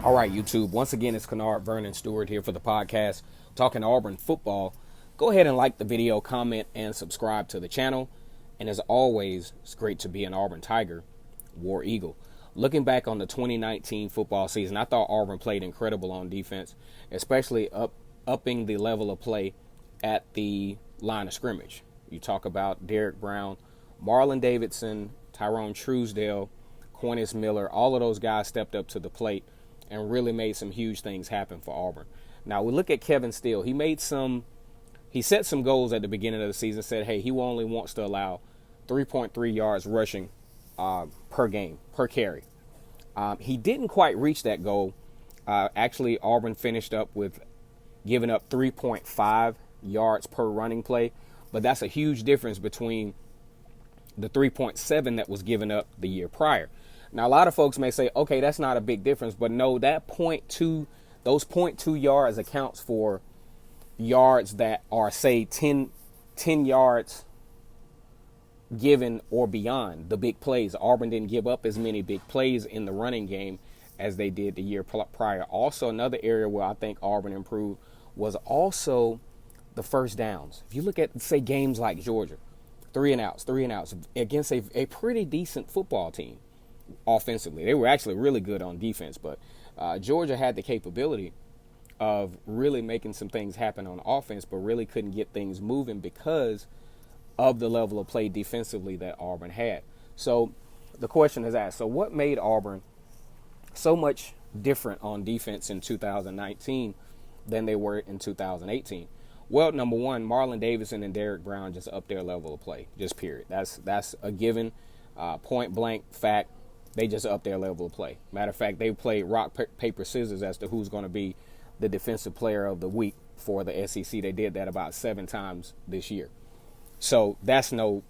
All right, YouTube. Once again, it's Kennard Vernon Stewart here for the podcast, talking Auburn football. Go ahead and like the video, comment, and subscribe to the channel. And as always, it's great to be an Auburn Tiger, War Eagle. Looking back on the 2019 football season, I thought Auburn played incredible on defense, especially upping the level of play at the line of scrimmage. You talk about Derek Brown, Marlon Davidson, Tyrone Truesdale, Cornelius Miller. All of those guys stepped up to the plate and really made some huge things happen for Auburn. Now, we look at Kevin Steele. He set some goals at the beginning of the season, said, hey, he only wants to allow 3.3 yards rushing per game, per carry. He didn't quite reach that goal. Actually, Auburn finished up with giving up 3.5 yards per running play, but that's a huge difference between the 3.7 that was given up the year prior. Now, a lot of folks may say, okay, that's not a big difference, but no, those 0.2 yards accounts for yards that are, say, 10 yards given or beyond the big plays. Auburn didn't give up as many big plays in the running game as they did the year prior. Also, another area where I think Auburn improved was also the first downs. If you look at, say, games like Georgia, three and outs against a pretty decent football team offensively. They were actually really good on defense, but Georgia had the capability of really making some things happen on offense, but really couldn't get things moving because of the level of play defensively that Auburn had. So the question is asked, so what made Auburn so much different on defense in 2019 than they were in 2018? Well, number one, Marlon Davidson and Derek Brown just upped their level of play, just period. That's a given, point blank fact. They just upped their level of play. Matter of fact, they played rock, paper, scissors as to who's going to be the defensive player of the week for the SEC. They did that about 7 times this year. So that's not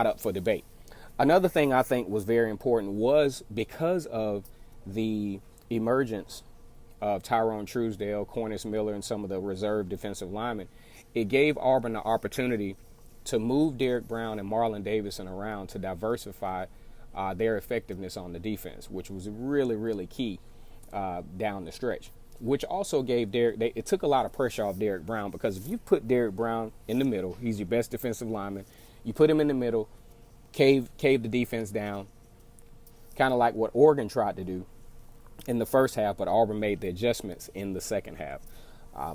up for debate. Another thing I think was very important was because of the emergence of Tyrone Truesdale, Cornelius Miller, and some of the reserve defensive linemen, it gave Auburn the opportunity to move Derek Brown and Marlon Davidson around to diversify their effectiveness on the defense, which was really, really key down the stretch, which also gave it took a lot of pressure off Derek Brown, because if you put Derek Brown in the middle, he's your best defensive lineman, you put him in the middle, cave the defense down, kind of like what Oregon tried to do in the first half, but Auburn made the adjustments in the second half.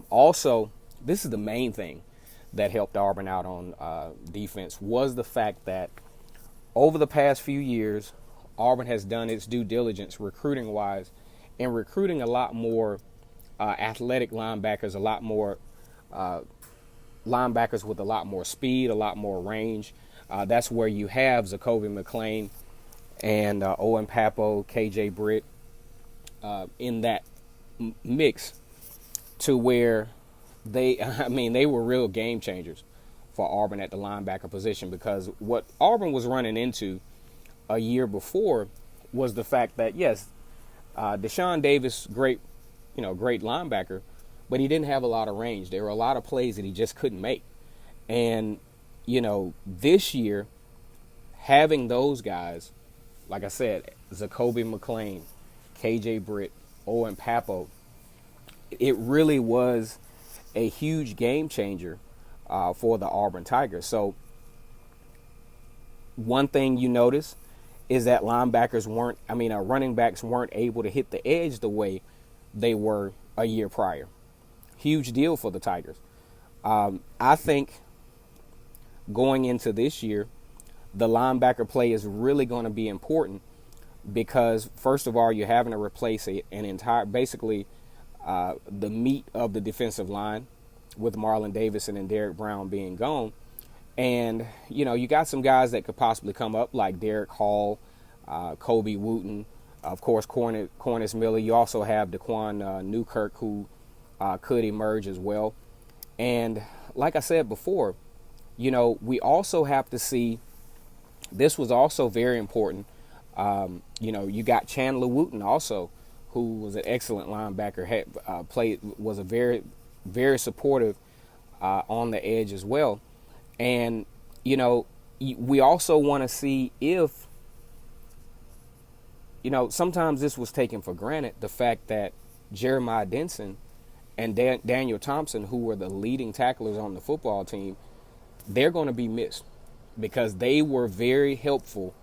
Also, this is the main thing that helped Auburn out on defense, was the fact that over the past few years, Auburn has done its due diligence recruiting-wise and recruiting a lot more athletic linebackers, a lot more linebackers with a lot more speed, a lot more range. That's where you have Zakoby McClain and Owen Pappo, KJ Britt in that mix, to where they were real game changers for Auburn at the linebacker position, because what Auburn was running into a year before was the fact that, yes, Deshaun Davis, great linebacker, but he didn't have a lot of range. There were a lot of plays that he just couldn't make. And, this year, having those guys, like I said, Zakoby McClain, KJ Britt, Owen Pappo, it really was a huge game changer for the Auburn Tigers. So one thing you notice is that running backs weren't able to hit the edge the way they were a year prior. Huge deal for the Tigers. I think going into this year, the linebacker play is really going to be important, because first of all, you're having to replace an entire, basically the meat of the defensive line, with Marlon Davidson and Derek Brown being gone. And, you got some guys that could possibly come up, like Derek Hall, Kobe Wooten, of course, Cornelius Miller. You also have Daquan Newkirk, who could emerge as well. And like I said before, we also have to see, this was also very important. You got Chandler Wooten also, who was an excellent linebacker, was a very, very supportive on the edge as well. And, we also want to see if sometimes this was taken for granted, the fact that Jeremiah Denson and Daniel Thompson, who were the leading tacklers on the football team, they're going to be missed because they were very helpful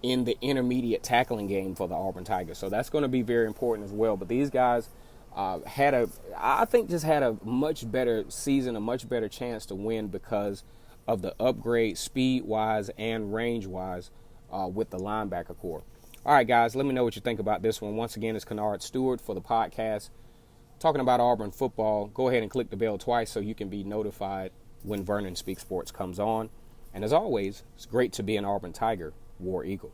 in the intermediate tackling game for the Auburn Tigers. So that's going to be very important as well. But these guys had a much better season, a much better chance to win because of the upgrade speed-wise and range-wise with the linebacker core. All right, guys, let me know what you think about this one. Once again, it's Kennard Stewart for the podcast talking about Auburn football. Go ahead and click the bell twice so you can be notified when Vernon Speaks Sports comes on. And as always, it's great to be an Auburn Tiger, War Eagle.